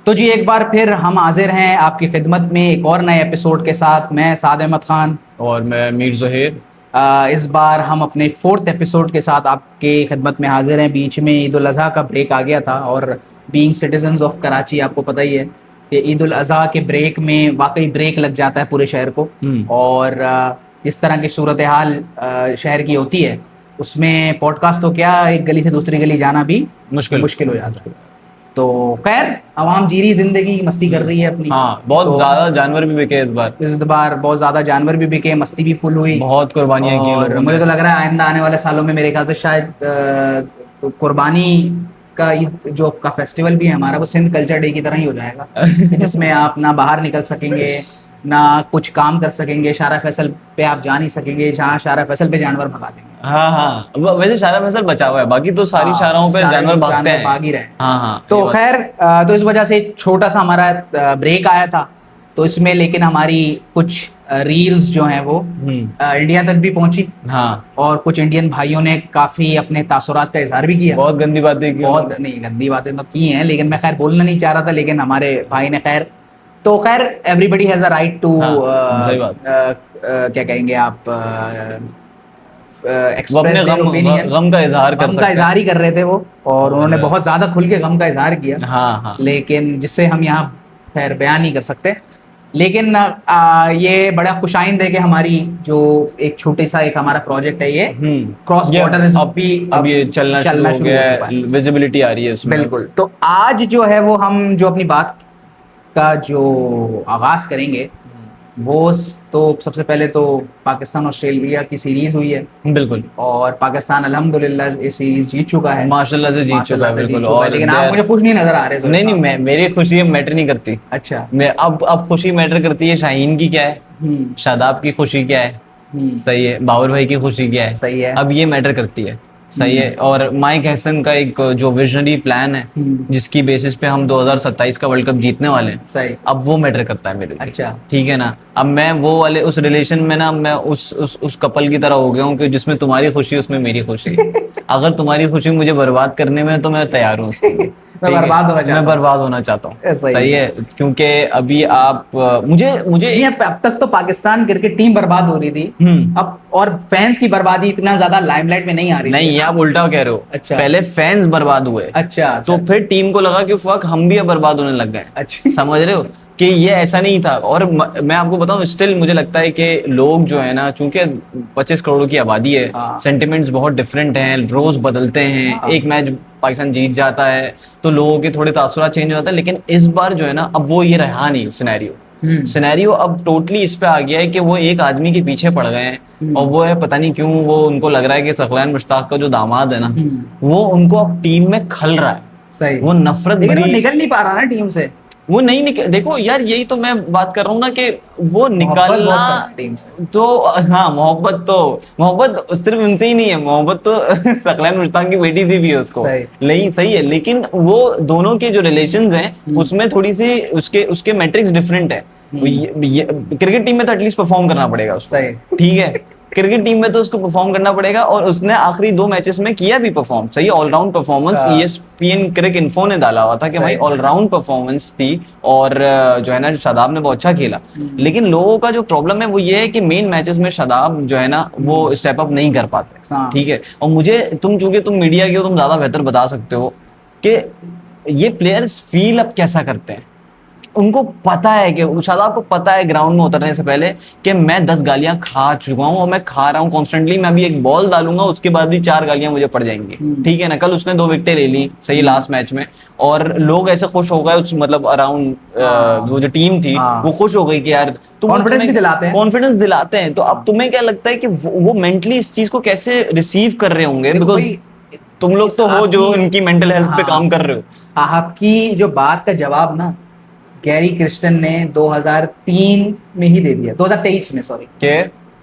तो जी एक बार फिर हम हाजिर हैं आपकी खिदमत में एक और नए एपिसोड के साथ। मैं साद अहमद खान और मैं मीर ज़ोहेर। इस बार हम अपने 4th एपिसोड के साथ आपके खिदमत में हाजिर हैं। बीच में ईद उल अज़हा का ब्रेक आ गया था और बीइंग सिटीजन्स ऑफ कराची आपको पता ही है कि ईद उल अज़हा के ब्रेक में वाकई ब्रेक लग जाता है पूरे शहर को। और जिस तरह की सूरत हाल शहर की होती है उसमें पॉडकास्ट तो क्या, एक गली से दूसरी गली जाना भी मुश्किल मुश्किल हो जाता है। तो खैर अवाम जीरी जिंदगी मस्ती कर रही है अपनी। हाँ, बहुत तो ज़्यादा जानवर भी बिके इस इस बार बहुत ज्यादा जानवर भी बिके, मस्ती भी फुल हुई। बहुत कुर्बानियाँ की और लोगों मुझे ने। तो लग रहा है आइंदा आने वाले सालों में मेरे ख्याल से शायद कुर्बानी का ईद जो का फेस्टिवल भी है हमारा वो सिंध कल्चर डे की तरह ही हो जाएगा जिसमें आप ना बाहर निकल सकेंगे ना कुछ काम कर सकेंगे। शारा फैसल पे आप जा नहीं सकेंगे, जहाँ शारा फैसल पे जानवर भगा देंगे। हाँ हाँ, वैसे शारा फसल बचा हुआ है, बाकी तो सारी हाँ, शाराओं पे सारे जानवर भागते जानवर हैं। भाग ही रहे हैं। हाँ हाँ, तो ये बात। खैर तो इस वजह से छोटा सा हमारा ब्रेक आया था। तो इसमें लेकिन हमारी कुछ रील्स जो हैं वो इंडिया तक भी पहुंची हाँ, और कुछ इंडियन भाइयों ने काफी अपने तासुरात का इजहार भी किया। बहुत गंदी बातें की बहुत उन्होंने। नहीं, गंदी बातें तो की हैं लेकिन मैं खैर बोलना नहीं चाह रहा था, लेकिन हमारे भाई ने खैर तो खैर everybody has a right to हाँ, सही बात। क्या कहेंगे आप, वो अपने एक्सप्रेस देयर ओपिनियन। गम का इजहार कर गम का सकते इजहार ही कर रहे थे वो, और उन्होंने हैं। बहुत ज्यादा खुल के गम का इजहार किया, और हाँ हाँ। लेकिन जिससे हम यहाँ खैर बयान नहीं कर सकते। लेकिन ये बड़ा खुशाइंद है कि हमारी जो एक छोटी सा एक हमारा प्रोजेक्ट है ये क्रॉस ये बॉर्डर भी अब ये चलना शुरू हो गया चुका है, है। विजिबिलिटी आ रही है उसमें। बिल्कुल। तो आज जो है वो हम जो अपनी बात का जो आगाज करेंगे वो तो सबसे पहले तो पाकिस्तान ऑस्ट्रेलिया की सीरीज हुई है बिल्कुल, और पाकिस्तान अल्हम्दुलिल्लाह ये सीरीज जीत चुका है। माशाल्लाह से जीत चुका माशाल्लाह है, से जीत बिल्कुल। चुका है, और लेकिन आप मुझे खुश नहीं नजर आ रहे नहीं नहीं, साहब। मेरी खुशी मैटर नहीं करती। अच्छा। मैं अब खुशी मैटर करती है शाहीन की क्या है, शादाब की खुशी क्या है, सही है, बाबर भाई की खुशी क्या है, सही है। अब ये मैटर करती है, सही है। और माइक हैसन का एक जो विजनरी प्लान है जिसकी बेसिस पे हम 2027 का वर्ल्ड कप जीतने वाले हैं, सही। अब वो मैटर करता है मेरे लिए। अच्छा। ठीक है ना। अब मैं वो वाले उस रिलेशन में ना, मैं उस कपल की तरह हो गया हूँ कि जिसमें तुम्हारी खुशी उसमें मेरी खुशी अगर तुम्हारी खुशी मुझे बर्बाद करने में है तो मैं तैयार हूँ उसके लिए। मैं ठीक है? बर्बाद होना चाहता मैं हूँ। बर्बाद होना चाहता हूँ, सही सही है। क्योंकि अभी आप मुझे मुझे नहीं, अब तक तो पाकिस्तान क्रिकेट टीम बर्बाद हो रही थी, अब और फैंस की बर्बादी इतना ज्यादा लाइमलाइट में नहीं आ रही नहीं, थी। ये आप उल्टा कह रहे हो। अच्छा। पहले फैंस बर्बाद हुए, अच्छा, तो फिर टीम को लगा कि फक हम भी अब बर्बाद होने लग गए। अच्छा। समझ रहे हो कि ये ऐसा नहीं था। और मैं आपको बताऊं, स्टिल मुझे लगता है कि लोग जो है ना, चूंकि 25 करोड़ की आबादी है, हाँ। सेंटिमेंट्स बहुत डिफरेंट हैं, रोज बदलते हैं। हाँ। एक मैच पाकिस्तान जीत जाता है तो लोगों के थोड़े तासुरात चेंज हो जाता है, लेकिन इस बार जो है ना, अब वो ये रहा नहीं सिनेरियो अब टोटली इस पे आ गया है कि वो एक आदमी के पीछे पड़ गए हैं। और वो है, पता नहीं क्यों, वो उनको लग रहा है कि सकलैन मुश्ताक का जो दामाद है ना, वो उनको अब टीम में खल रहा है। सही। वो नफरत लेकिन वो भरी, निकल नहीं पा रहा ना टीम से। वो नहीं निकल। देखो यार, यही तो मैं बात कर रहा हूँ ना कि वो निकालना टीम से तो, हाँ, मोहब्बत सिर्फ उनसे ही नहीं है, मोहब्बत तो सकलैन मुश्ताक की बेटी से भी है उसको। नहीं, सही है, लेकिन वो दोनों के जो रिलेशंस हैं उसमें थोड़ी सी उसके मैट्रिक्स डिफरेंट है। क्रिकेट टीम में तो एटलीस्ट परफॉर्म करना पड़ेगा उसको, ठीक है। क्रिकेट टीम में तो उसको परफॉर्म करना पड़ेगा, और उसने आखिरी 2 मैचेस में किया भी परफॉर्म, सही, ऑलराउंड परफॉर्मेंस। ESPN क्रिक इन्फो ने डाला हुआ था कि भाई ऑलराउंड परफॉर्मेंस थी, और जो है ना, शादाब ने बहुत अच्छा खेला। लेकिन लोगों का जो प्रॉब्लम है वो ये है कि मेन मैचेस में शादाब जो है ना वो स्टेप अप नहीं कर पाते, ठीक है। और मुझे, चूंकि तुम मीडिया के हो, तुम ज्यादा बेहतर बता सकते हो कि ये प्लेयर्स फील अप कैसा करते हैं। उनको पता है कि शादाब को पता है ग्राउंड में उतरने से पहले कि मैं 10 गालियां खा चुका हूं और मैं खा रहा हूं कॉन्स्टेंटली। मैं अभी एक बॉल डालूंगा, उसके बाद भी 4 गालियां मुझे पड़ जाएंगी, ठीक है ना। कल उसने 2 विकेटें ले ली, सही, लास्ट मैच में, और लोग ऐसे खुश हो गए उस, मतलब अराउंड वो जो टीम थी वो खुश हो गई कि यार कॉन्फिडेंस दिलाते हैं। तो अब तुम्हें क्या लगता है कि वो मेंटली इस चीज को कैसे रिसीव कर रहे होंगे, बिकॉज तुम लोग तो हो जो इनकी मेंटल हेल्थ पे काम कर रहे हो। आपकी जो बात का जवाब ना गैरी क्रिस्टन ने 2003 में ही दे दिया, 2023 में, सॉरी,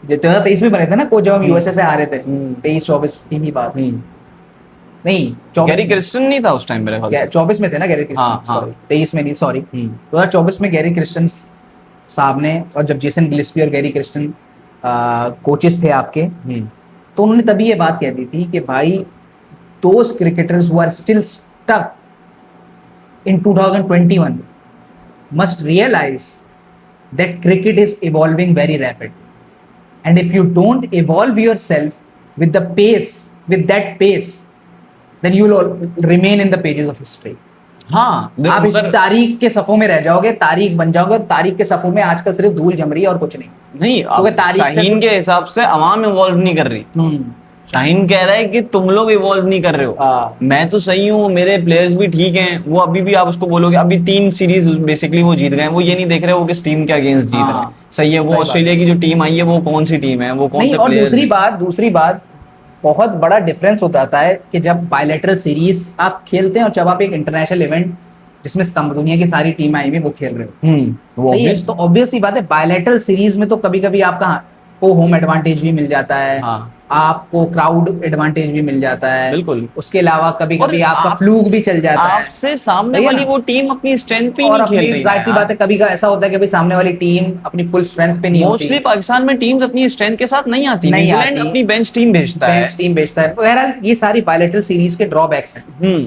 2023 में बने थे ना कोच, जब हम यूएसए से हारे थे, 23-24 की ही बात। नहीं, गैरी क्रिस्टन नहीं था उस टाइम मेरे ख्याल से, 24 में थे ना गैरी क्रिस्टन, सॉरी 23 में नहीं, सॉरी 2024 में गैरी क्रिस्टन साहब ने, और जब जेसन गिलिस्पी और गैरी क्रिस्टन कोचेस थे आपके, तो उन्होंने तभी ये बात कह दी थी कि भाई those cricketers who are still stuck in 2021 must realize that cricket is evolving very rapidly. And if you don't evolve yourself with the pace, with that pace, then you will remain in the pages of history. हाँ, आप इस तारीख के सफों में रह जाओगे, तारीख बन जाओगे, और तारीख के सफों में आजकल सिर्फ धूल जम रही है और कुछ नहीं. नहीं, शाहीन के हिसाब से अवाम इवॉल्व नहीं कर रही. शाहीन कह रहा है कि तुम लोग इवॉल्व नहीं कर रहे हो. मैं तो सही हूँ, मेरे प्लेयर्स भी ठीक हैं. वो अभी भी आप उसको बोलोगे, अभी 3 सीरीज बेसिकली वो जीत गए. वो ये नहीं देख रहे वो किस टीम के अगेंस्ट जीत रहे हैं. सही है, वो ऑस्ट्रेलिया की जो टीम आई है वो कौन सी टीम है, वो कौन से प्लेयर्स. और दूसरी बात बहुत बड़ा डिफरेंस हो जाता है कि जब बायलैटरल सीरीज आप खेलते हैं और जब आप एक इंटरनेशनल इवेंट जिसमें दुनिया की सारी टीम आई हुई वो खेल रहे हो. सही है, तो ऑब्वियस सी बात है बायलैटरल सीरीज में तो कभी कभी आपको होम एडवांटेज भी मिल जाता है. आपको क्राउड एडवांटेज भी मिल जाता है. बिल्कुल. उसके अलावा कभी कभी आपका फ्लूक भी चल जाता है. आपसे सामने वाली वो टीम अपनी स्ट्रेंथ पे नहीं खेल रही है. जाहिर सी बात है, कभी ऐसा होता है कि भाई सामने वाली टीम अपनी फुल स्ट्रेंथ पे नहीं होती. मोस्टली पाकिस्तान में टीम्स अपनी स्ट्रेंथ के साथ नहीं आती. न्यूजीलैंड अपनी बेंच टीम भेजता है. बहरहाल ये सारी बायलैटरल सीरीज के ड्रॉबैक्स हैं.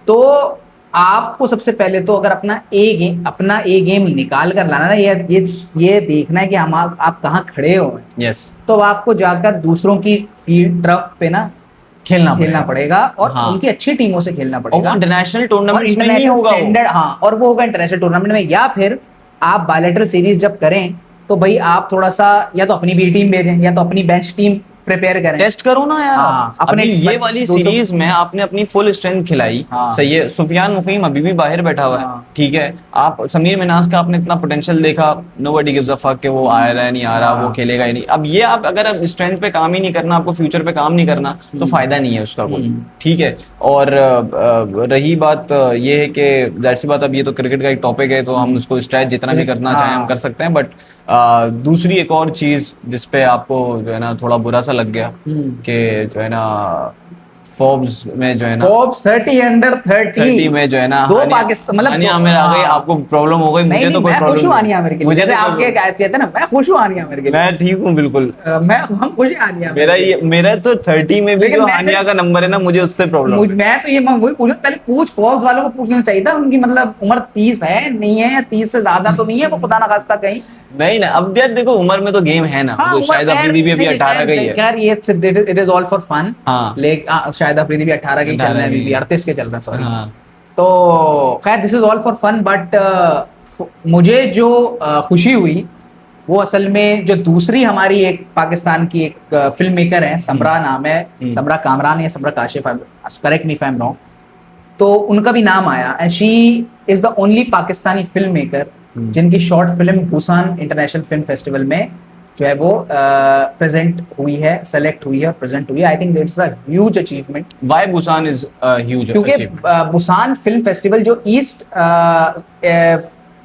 तो आपको सबसे पहले तो अगर अपना ए गेम निकाल कर लाना ना, ये देखना है कि आप कहाँ खड़े हो. यस. तो आपको जाकर दूसरों की फील्ड टर्फ पे ना खेलना पड़ेगा और उनकी अच्छी टीमों से खेलना पड़ेगा. इंटरनेशनल टूर्नामेंट में ही होगा स्टैंडर्ड. और वो होगा इंटरनेशनल टूर्नामेंट में. या फिर आप बायलैटरल सीरीज जब करें तो भाई आप थोड़ा सा या तो अपनी बी टीम भेजें या तो अपनी बेंच टीम प्रिपेयर करें. टेस्ट करो ना यार. अपने ये वाली सीरीज में आपने अपनी फुल स्ट्रेंथ खिलाई. सही है. सुफियान मुकीम अभी भी बाहर बैठा हुआ है. ठीक है. आप समीर मिनास का आपने इतना पोटेंशियल देखा. नोबडी गिव्स अ फक कि वो आ रहा है नहीं आ रहा, वो खेलेगा ही नहीं. अब ये आप अगर स्ट्रेंथ पे काम ही नहीं करना, आपको फ्यूचर पे काम नहीं करना तो फायदा नहीं है उसका कोई. ठीक है. और रही बात ये है कि जाहिर सी बात, अब ये तो क्रिकेट का एक टॉपिक है तो हम उसको स्ट्रेच जितना भी करना चाहें हम कर सकते हैं. बट दूसरी एक और चीज जिसपे आपको जो है ना थोड़ा बुरा सा लग गया कि जो है ना फोर्ब्स में जो है ना फोर्ब्स 30 अंडर 30 में जो है ना दो पाकिस्तान मतलब आनिया आमिर आ गई. आपको प्रॉब्लम हो गई, मुझे तो कोई प्रॉब्लम नहीं. आनिया आमिर के लिए जैसे आपके कहते हैं ना, मैं खुश हूं आनिया आमिर के लिए. मैं ठीक हूं बिल्कुल. हम खुश हैं आनिया. मेरा तो 30 में भी जो आनिया का नंबर है ना, मुझे उससे प्रॉब्लम. मैं तो ये वही पूछूं, पहले फोर्ब्स वालों को पूछना चाहिए था उनकी मतलब उम्र 30 है नहीं है या 30 से ज्यादा तो नहीं है वो, खुदा ना खास्ता कहीं. नहीं ना, अब यार देखो उम्र में तो गेम है ना. तो शायद अफरीदी भी अभी 18 का ही है. खैर ये it is all for fun. लेकिन शायद अफरीदी भी 18 के चल रहे हैं, अभी 38 के चल रहे हैं. सॉरी. तो खैर this is all for fun. But मुझे जो खुशी हुई वो असल में जो दूसरी हमारी एक पाकिस्तान की एक फिल्म मेकर है, समरा नाम है, समरा कामरान या Samra Kashif, correct me if I am wrong. तो उनका भी नाम आया. And she is the only Pakistani film maker जिनकी short film Busan international film festival में जो है वो प्रेजेंट हुई है, सेलेक्ट हुई है और प्रेजेंट हुई है. I think it's a huge achievement. Why Busan is huge? क्योंकि बुसान फिल्म फेस्टिवल जो ईस्ट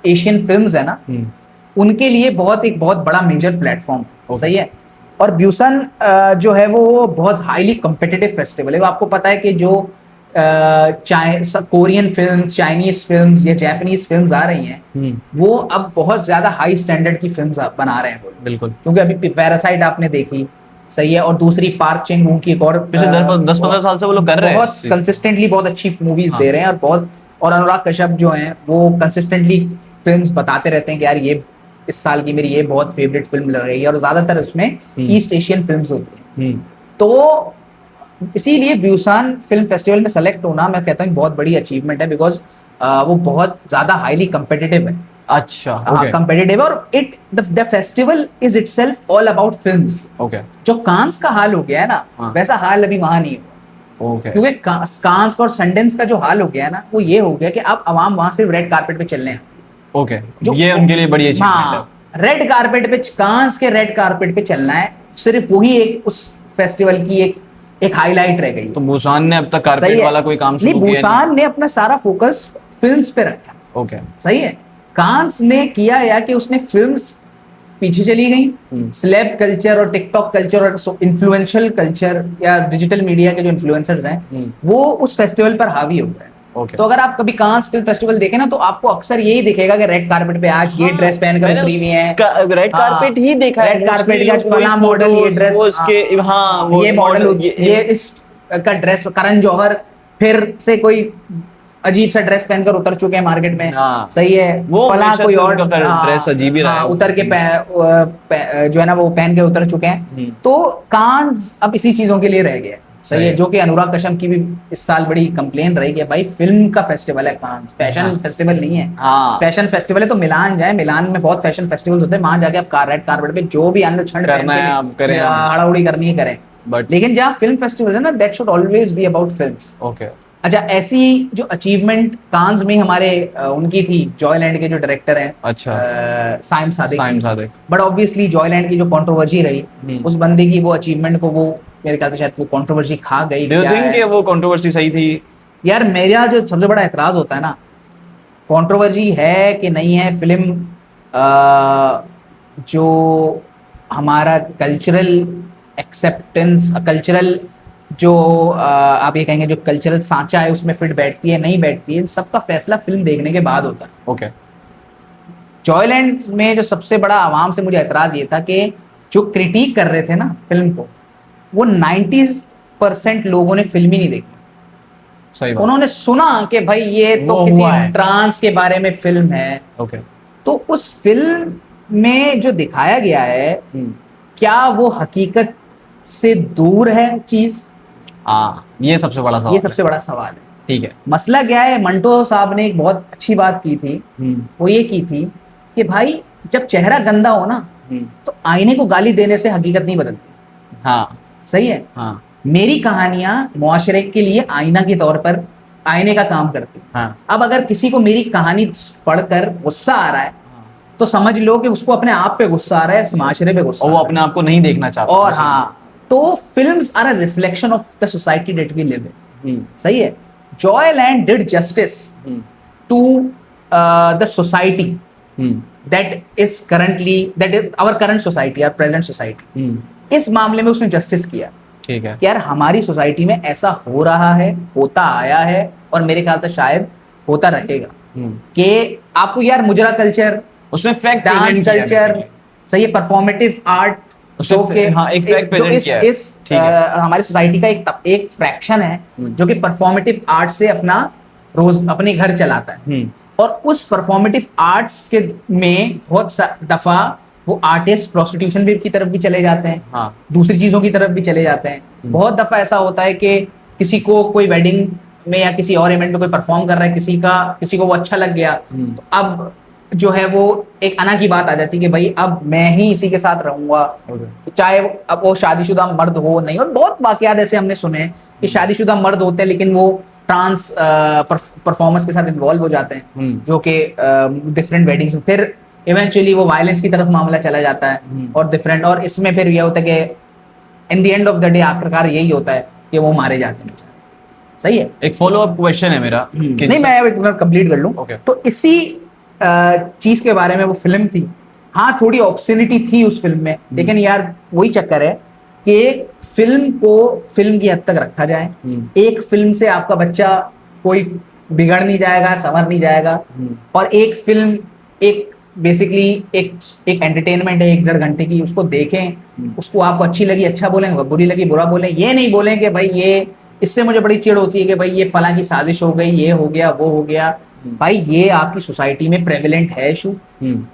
एशियन फिल्म्स है ना, उनके लिए एक बहुत बड़ा मेजर प्लेटफॉर्म. सही है. और बुसान जो है वो बहुत हाईली कॉम्पिटिटिव फेस्टिवल है. वो आपको पता है कि जो कोरियन फिल्म्स, चाइनीज फिल्म्स या जापानीज फिल्म्स आ रही हैं वो अब बहुत ज्यादा हाई स्टैंडर्ड की फिल्म्स बना रहे हैं. बिल्कुल. क्योंकि अभी पैरासाइट आपने देखी. सही है. और दूसरी पार्क चेंग वूंग की एक और पिछले 10-15 साल से वो लोग कर रहे हैं, बहुत कंसिस्टेंटली बहुत अच्छी मूवीज दे रहे हैं. और बहुत और अनुराग कश्यप जो हैं वो कंसिस्टेंटली फिल्म्स बताते रहते हैं कि यार ये इस साल की मेरी ये बहुत फेवरेट फिल्म लग रही है. और ज्यादातर उसमें ईस्ट एशियन फिल्म्स होती हैं. तो इसीलिए बुसान फिल्म फेस्टिवल में सेलेक्ट होना मैं कहता हूँ बहुत बड़ी अचीवमेंट है. बिकॉज वो बहुत ज्यादा हाईली कम्पिटिटिव है. अच्छा. कम्पिटिटिव. और the festival is itself all about films. जो कांस का हाल हो गया है ना, वैसा हाल अभी वहां नहीं हुआ. क्योंकि कांस और सनडेंस का जो हाल हो गया है ना, वो ये हो गया कि अब अवाम वहां सिर्फ रेड कारपेट पे चलने हैं. ये उनके लिए बड़ी अचीवमेंट है. रेड कारपेट पे, कांस के रेड कारपेट पे चलना है. सिर्फ वही एक उस फेस्टिवल की एक हाईलाइट रह गई. तो बुसान ने अब तक कारपेट वाला कोई काम शुरू किया नहीं. बुसान ने अपना सारा फोकस फिल्म्स पे रखा. सही है. कांस ने किया या कि उसने फिल्म्स पीछे चली गई. स्लैब कल्चर और टिकटॉक कल्चर और इन्फ्लुएंशियल कल्चर या डिजिटल मीडिया के जो इन्फ्लुएंसर्स हैं वो उस फेस्टिवल पर हावी हो गए. तो अगर आप कभी कांस फिल्म फेस्टिवल देखें ना, तो आपको अक्सर यही दिखेगा कि रेड कारपेट पे आज ये ड्रेस पहनकर उतरी हुई है. रेड कारपेट ही देखा है. रेड कारपेट का फला मॉडल, ये ड्रेस, ये मॉडल, ये इस का ड्रेस, करण जौहर फिर से कोई अजीब सा ड्रेस पहनकर उतर चुके हैं मार्केट में। हाँ। सही है, वो फला हमेशा कोई से और उनका ड्रेस अजीब ही रहा है। उतर के जो है ना वो पहन के उतर चुके हैं। तो कांस अब इसी चीजों के लिए रह गया है। सही है, जो कि अनुराग कश्यप की भी इस साल बड़ी कंप्लेन रही है, भाई फिल्म का फेस्टिवल है कांस, फैशन फेस्टिवल नहीं है। फैशन फेस्टिवल है तो मिलान जाए, मिलान में बहुत फैशन फेस्टिवल्स होते हैं, वहां जाके आप रेड कारपेट पे जो भी अन्य क्षण पहन के हड़ाउड़ी करनी है करें, लेकिन जहाँ फिल्म फेस्टिवल है ना, that should always be about films. Okay. अच्छा, ऐसी जो अचीवमेंट कांस में हमारे उनकी थी, जॉयलैंड के जो डायरेक्टर हैं, अच्छा, साइम सादिक, बट ऑब्वियसली जॉयलैंड की जो कंट्रोवर्सी रही, उस बंदे की वो अचीवमेंट को वो मेरे ख्याल से शायद वो कंट्रोवर्सी खा गई। डू यू थिंक कि वो कंट्रोवर्सी सही थी? यार मेरा जो सबसे बड़ा एतराज होता है ना, कंट्रोवर्सी है कि नहीं है, फिल्म जो हमारा कल्चरल एक्सेप्टेंस, कल्चरल जो आप ये कहेंगे जो कल्चरल सांचा है उसमें फिट बैठती है नहीं बैठती है, सबका फैसला फिल्म देखने के बाद होता है। ओके। जॉयलैंड में जो सबसे बड़ा आवाम से मुझे एतराज ये था कि जो क्रिटिक कर रहे थे ना फिल्म को, वो 90% लोगों ने फिल्म ही नहीं देखी। सही बात। उन्होंने सुना कि भाई ये तो किसी ट्रांस के बारे में फिल्म है। ओके। तो उस फिल्म में जो दिखाया गया है, क्या वो हकीकत से दूर है चीज? ये सबसे बड़ा सवाल, ये सबसे बड़ा सवाल है। ठीक है। मसला क्या है, मंटो साहब ने एक बहुत अच्छी बात की थी, वो ये की थी कि भाई जब चेहरा गंदा हो ना, तो आईने को गाली देने से हकीकत नहीं बदलती। हाँ, सही है। हाँ। मेरी कहानियां मुआशरे के लिए आईना के तौर पर आईने का काम करती। हाँ। अब अगर किसी को मेरी कहानी पढ़कर गुस्सा आ रहा है, तो समझ लो कि उसको अपने आप पे गुस्सा आ रहा है, माशरे पे गुस्सा, और वो अपने आप को नहीं देखना चाहता। और हाँ, तो films are a reflection of the society that we live in. सही है। Joyland did justice to the society that is our current society, our present society. इस मामले में उसने जस्टिस किया। ठीक है। यार हमारी सोसाइटी में ऐसा हो रहा है, होता आया है, और मेरे ख्याल से शायद होता रहेगा कि आपको यार मुजरा कल्चर, उसमें फैक्ट डांस कल्चर, सही है, परफॉर्मेटिव आर्ट, जो कि हमारी सोसाइटी का एक फ्रैक्शन है जो कि परफॉर्मेटिव आर्ट से अपने घर चलाता है। और उस परफॉर्मेटिव आर्ट्स के में बहुत दफा वो आर्टिस्ट प्रोस्टिट्यूशन भी की तरफ भी चले जाते हैं। हाँ। दूसरी चीजों की तरफ भी चले जाते हैं। बहुत दफा ऐसा होता है कि किसी को कोई वेडिंग में या किसी और इवेंट में कोई परफॉर्म कर रहा है, किसी को वो अच्छा लग गया, तो अब जो है वो एक अना की बात आ जाती है कि भाई अब मैं ही इसी के साथ रहूंगा, चाहे अब वो शादीशुदा मर्द हो नहीं। और बहुत वाकयात ऐसे हमने सुने कि शादीशुदा मर्द होते हैं लेकिन वो ट्रांस परफॉर्मेंस के साथ इन्वॉल्व हो जाते हैं, जो कि डिफरेंट वेडिंग्स, फिर इवेंचुअली वो वायलेंस की तरफ मामला चला जाता है, और डिफरेंट, और इसमें फिर यह होता है कि in the end of the day आखिरकार यही होता है कि वो मारे जाते हैं। सही है। एक फॉलो अप क्वेश्चन है मेरा, नहीं मैं एक मिनट कंप्लीट कर लूं। तो इसी चीज के बारे में वो फिल्म थी। हाँ, थोड़ी ऑब्सनिटी थी उस फिल्म में, लेकिन यार वही चक्कर है कि फिल्म को फिल्म की हद तक रखा जाए। एक फिल्म से आपका बच्चा कोई बिगड़ नहीं जाएगा, संवर नहीं जाएगा, और एक फिल्म एक बेसिकली एक एंटरटेनमेंट है 1-1.5 घंटे की, उसको देखें, उसको आपको अच्छी लगी अच्छा बोलें, बुरी लगी बुरा बोलें। ये नहीं बोलें कि भाई ये, इससे मुझे बड़ी चिढ़ होती है कि भाई ये फला की साजिश हो गई, ये हो गया वो हो गया। भाई ये आपकी सोसाइटी में प्रेवलेंट है इशू,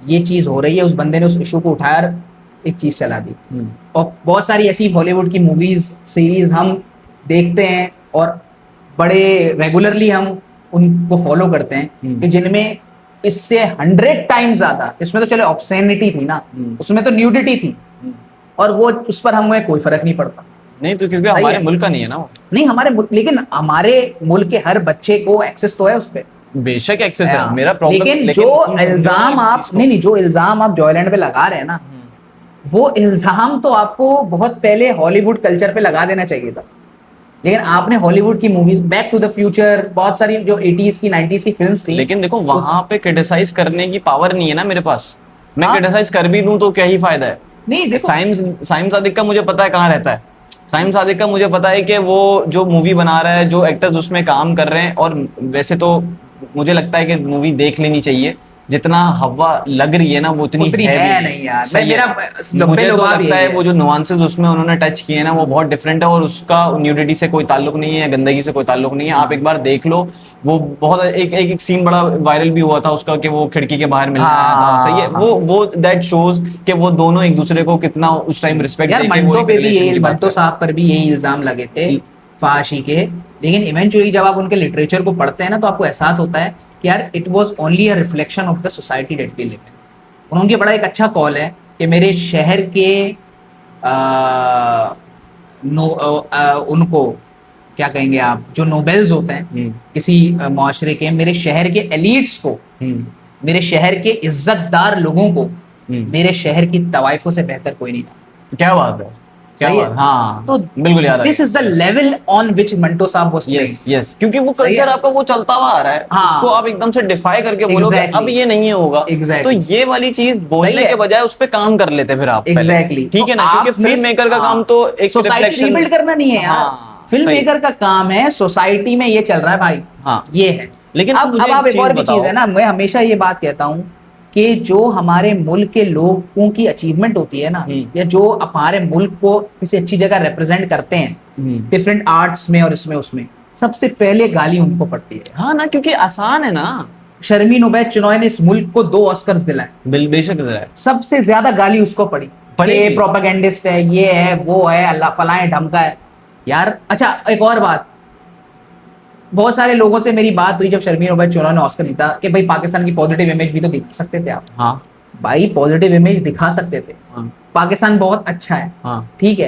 ये चीज हो रही है, उस बंदे ने उस इशू को उठाया, एक चीज चला दी। और बहुत सारी ऐसी बॉलीवुड की मूवीज सीरीज हम देखते हैं और बड़े रेगुलरली हम उनको फॉलो करते हैं कि जिनमें इससे 100 टाइम्स ज्यादा, इसमें तो चले ऑब्सैनिटी थी ना, उसमें तो न्यूडिटी थी, और वो उस पर हमें कोई फर्क नहीं पड़ता। नहीं तो क्योंकि हमारे मुल्क का नहीं है ना वो। नहीं लेकिन हमारे मुल्क के हर बच्चे को एक्सेस तो है उस पर, बेशक एक्सेस है। मेरा प्रॉब्लम लेकिन जो इल्जाम आप जो इल्जाम आप जॉयलैंड पे लगा रहे हैं ना, वो इल्जाम तो आपको बहुत पहले हॉलीवुड कल्चर पे लगा देना चाहिए था। लेकिन आपने हॉलीवुड की movies, back to the future, बहुत सारी जो 80s की 90s की फिल्म्स थी, लेकिन देखो वहां पे क्रिटिसाइज करने की पावर नहीं है ना मेरे पास। मैं क्रिटिसाइज कर भी दूं तो क्या ही फायदा है। नहीं देखो, साइम सादिक का मुझे पता है कहाँ रहता है। साइम सादिक का मुझे पता है कि वो जो मूवी बना रहा है, जो एक्टर्स उसमें काम कर रहे हैं, और वैसे तो मुझे लगता है कि मूवी देख लेनी चाहिए, जितना हवा लग रही है ना वो उतनी है नहीं यार। सही मेरा है। मुझे तो लगता है वो जो नुआंसेस उसमें उन्होंने टच किए ना वो बहुत डिफरेंट है, और उसका न्यूडिटी से कोई ताल्लुक नहीं है, गंदगी से कोई ताल्लुक नहीं है। आप एक बार देख लो, वो बहुत एक सीन बड़ा वायरल भी हुआ था उसका कि वो खिड़की के बाहर मिलने आया था। सही है, वो दैट शोज कि वो दोनों एक दूसरे को कितना उस टाइम रिस्पेक्ट यार। मंटो साहब पर भी यही इल्जाम लगे थे फहाशी के, लेकिन इवेंचुअली जब आप उनके लिटरेचर को पढ़ते हैं ना तो आपको एहसास होता है कि यार it was only a reflection of the society that we live in. उनके बड़ा एक अच्छा कॉल है कि मेरे शहर के उनको क्या कहेंगे आप, जो नोबेल्स होते हैं किसी मुआशरे के, मेरे शहर के एलिट्स को, मेरे शहर के इज्जतदार लोगों को मेरे शहर की तवाइफों से बेहतर कोई नहीं जानता। क्या बात है, क्या बात। हाँ तो बिल्कुल याद आ this is the level on which Manto sahab was playing. Yes, क्योंकि वो कल्चर आपका वो चलता हुआ आ रहा है। हाँ, उसको आप एकदम से डिफाई करके बोलोगे अब ये नहीं होगा, तो ये वाली चीज बोलने के बजाय उस पे काम कर लेते फिर आप। एग्जैक्टली, ठीक है ना, क्योंकि फिल्म मेकर का काम तो एक सोसाइटी रिबिल्ड करना नहीं है यार, फिल्म मेकर का काम है सोसाइटी में ये चल रहा है भाई। हाँ ये है। लेकिन अब आप एक और भी चीज है ना, मैं हमेशा ये बात कहता हूँ कि जो हमारे मुल्क के लोगों की अचीवमेंट होती है ना, या जो हमारे मुल्क को किसी अच्छी जगह रिप्रेजेंट करते हैं डिफरेंट आर्ट्स में और इसमें उसमें, सबसे पहले गाली उनको पड़ती है। हाँ ना, क्योंकि आसान है ना। शर्मीन उबैद चुनॉय ने इस मुल्क को 2 ऑस्कर्स दिलाए, बेशक दिलाए। सबसे ज्यादा गाली उसको पड़ी, ये प्रोपेगेंडिस्ट है, ये है, वो है, अल्लाह फलाए ढमका है यार। अच्छा एक और बात, बहुत सारे लोगों से मेरी बात हुई जब शर्मीन उबैद चुनॉय ने ऑस्कर जीता कि भाई पाकिस्तान की पॉजिटिव इमेज भी तो दिखा सकते थे आप। हाँ भाई पॉजिटिव इमेज दिखा सकते थे। हाँ। पाकिस्तान बहुत अच्छा है। हाँ। ठीक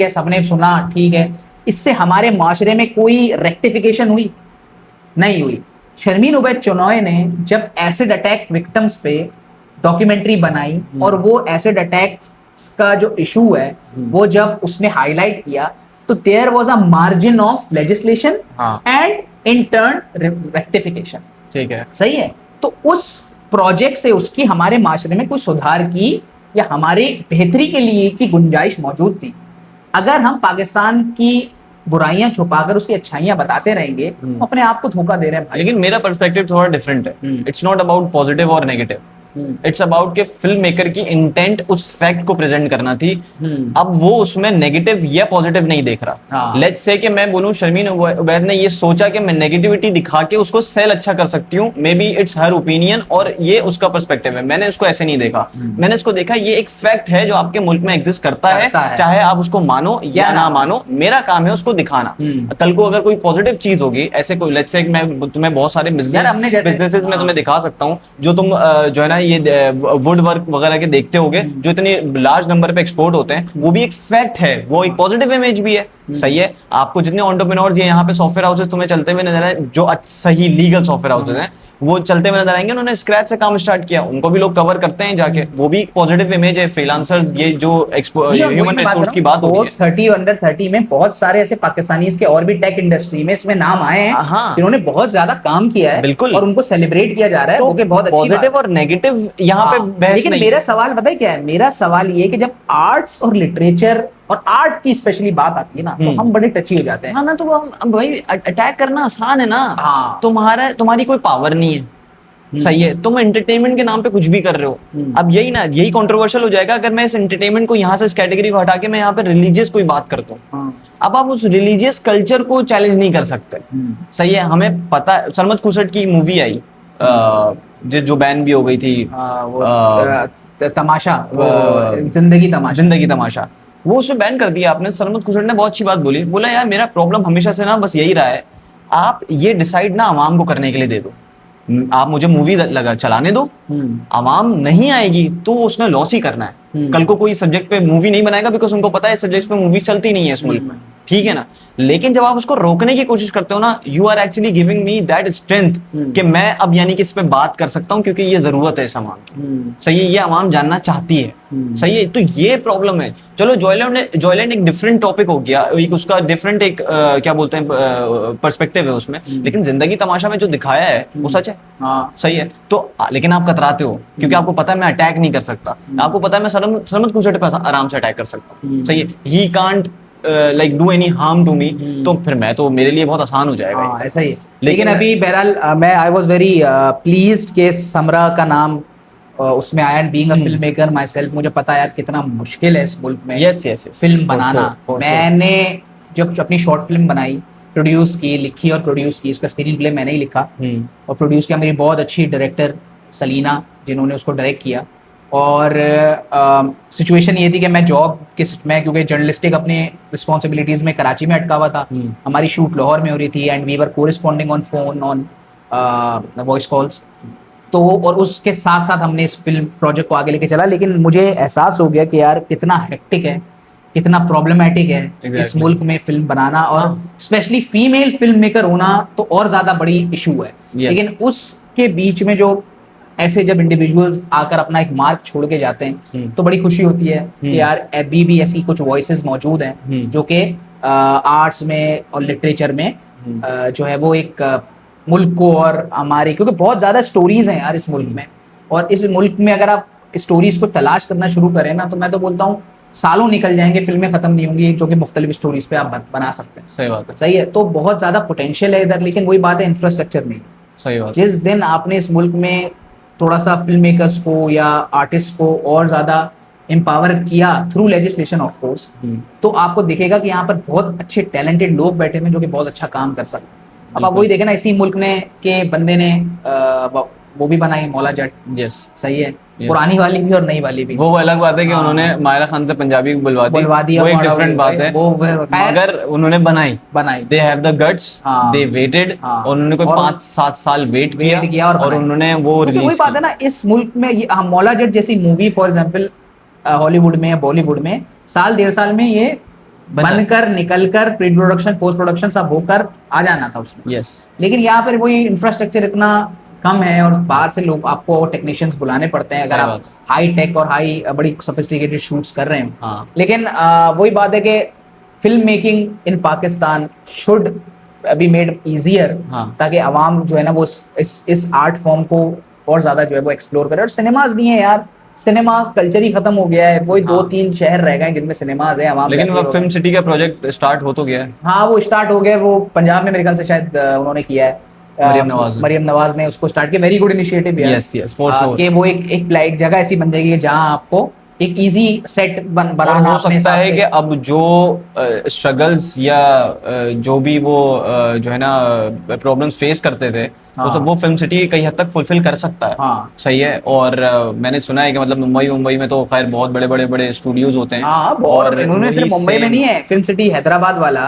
है, सबने सुना, ठीक है, इससे हमारे माशरे में कोई रेक्टिफिकेशन हुई नहीं हुई। शर्मीन उबैद चुनॉय ने जब एसिड अटैक विक्टिम्स पे डॉक्यूमेंट्री बनाई और वो एसिड अटैक का जो इशू है वो जब उसने हाईलाइट किया तो there was a margin of legislation and in turn rectification. ठीक है, सही है। तो उस प्रोजेक्ट से उसकी हमारे माशरे में कोई सुधार की या हमारी बेहतरी के लिए की गुंजाइश मौजूद थी। अगर हम पाकिस्तान की बुराइयां छुपाकर उसकी अच्छाइयां बताते रहेंगे तो अपने आप को धोखा दे रहे हैं भाई। लेकिन मेरा पर्सपेक्टिव थोड़ा डिफरेंट है। इट्स नॉट अबाउट पॉजिटिव और नेगेटिव, इट्स अबाउट के फिल्म मेकर की इंटेंट उस फैक्ट को प्रेजेंट करना थी। अब वो उसमें नेगेटिव या पॉजिटिव नहीं देख रहा। लेट्स से कि मैं बोलूं शर्मीन उबैद ने ये सोचा कि मैं नेगेटिविटी दिखा के उसको सेल अच्छा कर सकती हूँ, may be it's her opinion और ये उसका पर्सपेक्टिव है। मैंने उसको ऐसे नहीं देखा, मैंने उसको देखा ये एक फैक्ट है जो आपके मुल्क में एग्जिस्ट करता है, चाहे आप उसको मानो या ना मानो, मेरा काम है उसको दिखाना। कल को अगर कोई पॉजिटिव चीज होगी, ऐसे कोई लेट्स से मैं तुम्हें बहुत सारे बिजनेसेस में तुम्हें दिखा सकता हूँ जो तुम जो है ना ये वुड वर्क वगैरह के देखते होगे जो इतने लार्ज नंबर पे एक्सपोर्ट होते हैं, वो भी एक फैक्ट है, वो एक पॉजिटिव इमेज भी है। सही है। आपको जितने एंटरप्रेन्योर्स यहाँ पे सॉफ्टवेयर हाउसेस तुम्हें चलते हुए नजर आए, जो सही लीगल सॉफ्टवेयर हाउसेस हैं वो चलते हुए नजर आएंगे, उन्होंने स्क्रैच से काम स्टार्ट किया, उनको भी लोग कवर करते हैं जाके, वो भी एक पॉजिटिव इमेज है। फ्रीलांसर ये जो ह्यूमन रिसोर्स की बात होती है, 30 अंडर 30 में बहुत सारे ऐसे पाकिस्तानी के और भी टेक इंडस्ट्री में इसमें नाम आए हैं जिन्होंने बहुत ज्यादा काम किया है। बिल्कुल, और उनको सेलिब्रेट किया जा रहा है, वो कि बहुत अच्छी पॉजिटिव और नेगेटिव यहाँ पे बहस नहीं। लेकिन मेरा सवाल पता है क्या है, मेरा सवाल ये कि जब आर्ट्स और लिटरेचर और आर्ट की स्पेशली बात आती है ना तो हम बड़े टची हो जाते हैं। हाँ ना, तो हम भाई अटैक करना आसान है ना। हाँ। तुम्हारी कोई पावर नहीं है। सही है, तुम एंटरटेनमेंट के नाम पे कुछ भी कर रहे हो। अब यही कंट्रोवर्शियल हो जाएगा अगर मैं इस एंटरटेनमेंट को यहाँ से इस कैटेगरी को हटा के मैं यहाँ पे रिलीजियस कोई बात करता हूँ। अब आप उस रिलीजियस कल्चर को चैलेंज नहीं कर सकते। सही है, हमें पता है सरमद खुसट की मूवी आई जो बैन भी हो गई थी, तमाशा, जिंदगी तमाशा, वो उसे बैन कर दिया आपने। सरमद खुसट ने बहुत अच्छी बात बोली, बोला यार मेरा प्रॉब्लम हमेशा से ना बस यही रहा है, आप ये डिसाइड ना आवाम को करने के लिए दे दो, आप मुझे मूवी लगा चलाने दो, आवाम नहीं आएगी तो उसने लॉस ही करना है। कल को कोई सब्जेक्ट पे मूवी नहीं बनाएगा बिकॉज उनको पता है सब्जेक्ट पे मूवी चलती नहीं है इस मुल्क में। ठीक है ना, लेकिन जब आप उसको रोकने की कोशिश करते हो ना, you are actually giving me that strength कि मैं अब यानी कि इस पे बात कर सकता हूँ क्योंकि ये जरूरत है इस आवाम की। सही है, ये आवाम जानना चाहती है। सही है, तो ये प्रॉब्लम है। चलो जॉयलैंड एक डिफरेंट टॉपिक हो गया, एक उसका डिफरेंट एक क्या बोलते हैं पर्सपेक्टिव है उसमें, लेकिन जिंदगी तमाशा में जो दिखाया है वो सच है। सही है, तो लेकिन आप कतराते हो क्योंकि आपको पता है मैं अटैक नहीं कर सकता, आपको पता है मैं सरमद खुसट पे आराम से अटैक कर सकता हूँ। सही है, he can't like do any harm to me, तो फिर मैं तो मेरे लिए बहुत आसान हो जाएगा। हाँ ऐसा ही है। लेकिन अभी बहरहाल मैं आई वाज वेरी प्लीज्ड के समरा का नाम उसमें आया, and being a film maker my self, मुझे पता है यार कितना मुश्किल है इस मुल्क में यस यस यस फिल्म बनाना। मैंने जब अपनी शॉर्ट फिल्म बनाई, प्रोड्यूस की, लिखी और प्रोड्यूस की, इसका स्क्रीन प्ले मैंने ही लिखा और प्रोड्यूस किया, मेरी बहुत अच्छी डायरेक्टर सलीना जिन्होंने उसको डायरेक्ट किया। और सिचुएशन ये थी कि मैं मैं क्योंकि जर्नलिस्टिक अपने रिस्पॉन्सिबिलिटीज़ में कराची में अटका हुआ था, हमारी शूट लाहौर में हो रही थी, and we were corresponding on phone, on voice calls. तो और उसके साथ साथ हमने इस फिल्म प्रोजेक्ट को आगे लेके चला, लेकिन मुझे एहसास हो गया कि यार कितना हेक्टिक है, कितना प्रॉब्लमेटिक है इस मुल्क में फिल्म बनाना, और स्पेशली फीमेल फिल्म मेकर होना तो और ज्यादा बड़ी इशू है। लेकिन उसके बीच में जो ऐसे जब इंडिविजुअल्स आकर अपना एक मार्क छोड़ के जाते हैं तो बड़ी खुशी होती है कि यार अभी भी ऐसी कुछ वॉइसेस मौजूद हैं जो कि आर्ट्स में और लिटरेचर में जो है वो एक मुल्क को और हमारे, क्योंकि बहुत ज्यादा स्टोरीज हैं यार इस मुल्क में, और इस मुल्क में अगर आप स्टोरीज को तलाश करना शुरू करें ना, तो मैं तो बोलता हूँ सालों निकल जाएंगे, फिल्में खत्म नहीं होंगी जो कि मुख्तलिफ स्टोरीज पे आप बना सकते हैं। सही बात है, सही है। तो बहुत ज्यादा पोटेंशियल है इधर, लेकिन वही बात है, इंफ्रास्ट्रक्चर नहीं है। सही बात। जिस दिन आपने इस मुल्क में थोड़ा सा फिल्म मेकर्स को या आर्टिस्ट को और ज्यादा एम्पावर किया थ्रू लेजिस्लेशन ऑफ कोर्स, तो आपको दिखेगा कि यहाँ पर बहुत अच्छे टैलेंटेड लोग बैठे हैं जो कि बहुत अच्छा काम कर सकते हैं। अब आप वही देखें ना, इसी मुल्क ने के बंदे ने वो भी बनाई मौला जट। यस सही है, पुरानी वाली भी और नई वाली भी। वो अलग बात है कि उन्होंने मायरा खान से पंजाबी बुलवा दी, वो एक डिफरेंट बात है, मगर उन्होंने बनाई। They have the guts, they waited, और उन्होंने कोई 5-7 साल वेट किया और उन्होंने वो रिलीज। वही बात है ना, इस मुल्क में मौला जट जैसी मूवी फॉर एग्जांपल हॉलीवुड में या बॉलीवुड में साल 1.5 साल में ये बनकर निकलकर प्री प्रोडक्शन पोस्ट प्रोडक्शन सब होकर आ जाना था उसमें। लेकिन यहाँ पर वही इंफ्रास्ट्रक्चर इतना कम है और बाहर से लोग आपको टेक्नीशियंस बुलाने पड़ते हैं अगर आप हाई टेक और हाई बड़ी सोफिस्टिकेटेड शूट्स कर रहे हैं। लेकिन वही बात है कि film making in Pakistan should be made easier, ताकि आवाम जो है ना वो इस आर्ट फॉर्म को और ज्यादा जो है वो एक्सप्लोर करे। और सिनेमाज नहीं है यार, सिनेमा कल्चर ही खत्म हो गया है, वही 2-3 शहर रह गए जिनमें सिनेमाज है। लेकिन वो फिल्म सिटी का प्रोजेक्ट स्टार्ट हो तो गया है। हाँ वो स्टार्ट हो गया, वो पंजाब में मेरे ख्याल से शायद उन्होंने किया है, मरियम नवाज ने उसको स्टार्ट किया। वेरी गुड इनिशिएटिव है। यस यस फॉर श्योर कि वो एक जगह ऐसी बन जाएगी जहां आपको एक इजी सेट बनाना हो सकता है कि अब जो स्ट्रगल्स या जो भी वो जो है ना प्रॉब्लम्स फेस करते थे वो सब वो फिल्म सिटी कई हद तक फुलफिल कर सकता है। सही है। और मैंने सुना है कि मतलब मुंबई में तो खैर बहुत बड़े स्टूडियोज होते हैं। और इन्होंने सिर्फ मुंबई में नहीं है, फिल्म सिटी हैदराबाद वाला,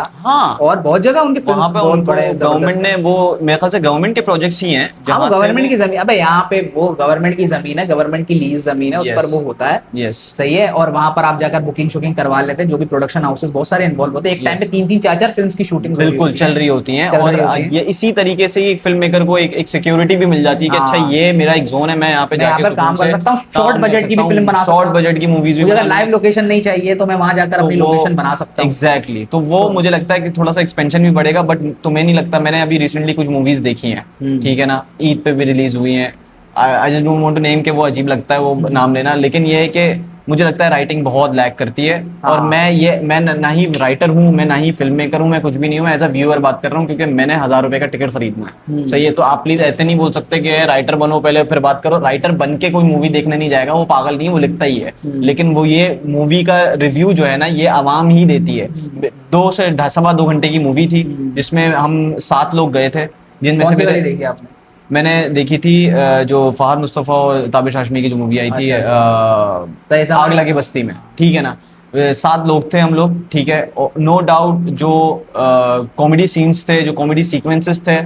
और बहुत जगह उनके वहाँ पे गवर्नमेंट ने वो मेरे ख्याल से गवर्नमेंट के प्रोजेक्ट्स ही हैं जहाँ गवर्नमेंट की जमीन, अबे यहाँ पे वो गवर्नमेंट की जमीन है, गवर्नमेंट की लीज जमीन है, उस पर वो होता है। सही है। और वहाँ पर आप जाकर बुकिंग शुकिंग करवा लेते हैं, जो भी प्रोडक्शन हाउसेस बहुत सारे इन्वॉल्व होते हैं, एक टाइम पे 3-3 4-4 फिल्म्स की शूटिंग बिल्कुल चल रही होती हैं। और ये इसी तरीके से फिल्म मेकर को एक सिक्योरिटी भी मिल जाती है कि अच्छा ये मेरा एक जोन है, मैं यहाँ पे जाके काम कर सकता हूँ, शॉर्ट बजट की भी फिल्म बना सकता हूँ, शॉर्ट बजट की मूवीज भी, अगर लाइव लोकेशन नहीं चाहिए तो मैं वहां जाकर अपनी लोकेशन बना सकता हूँ। एग्जैक्टली। तो वो मुझे लगता है कि थोड़ा सा एक्सपेंशन भी बढ़ेगा, बट तुम्हें नहीं लगता? मैंने अभी रिसेंटली कुछ मूवीज देखी हैं, ठीक है ना, ईद पे भी रिलीज हुई हैं, I just don't want to name, के वो अजीब लगता है वो नाम लेना, लेकिन ये है कि मुझे लगता है राइटिंग बहुत लैग करती है। और मैं ना ही राइटर हूँ, मैं ना ही फिल्म मेकर हूँ, मैं कुछ भी नहीं हूँ, एज अ व्यूअर बात कर रहा हूँ, क्योंकि मैंने 1000 रुपए का टिकट खरीदना है। सही है। तो आप प्लीज ऐसे नहीं बोल सकते कि राइटर बनो पहले फिर बात करो। राइटर बन के कोई मूवी देखने नहीं जाएगा, वो पागल नहीं है, वो लिखता ही है। लेकिन वो ये मूवी का रिव्यू जो है ना, ये आवाम ही देती है। 2 से 2.5 घंटे की मूवी थी जिसमें हम 7 लोग गए थे, जिनमें से मैंने देखी थी जो फहद मुस्तफ़ा और ताबिश हाशमी की जो मूवी आई थी आग लगी बस्ती में, ठीक है ना। 7 लोग थे हम लोग, ठीक है। नो डाउट जो कॉमेडी सीन्स थे, जो कॉमेडी सीक्वेंसेस थे,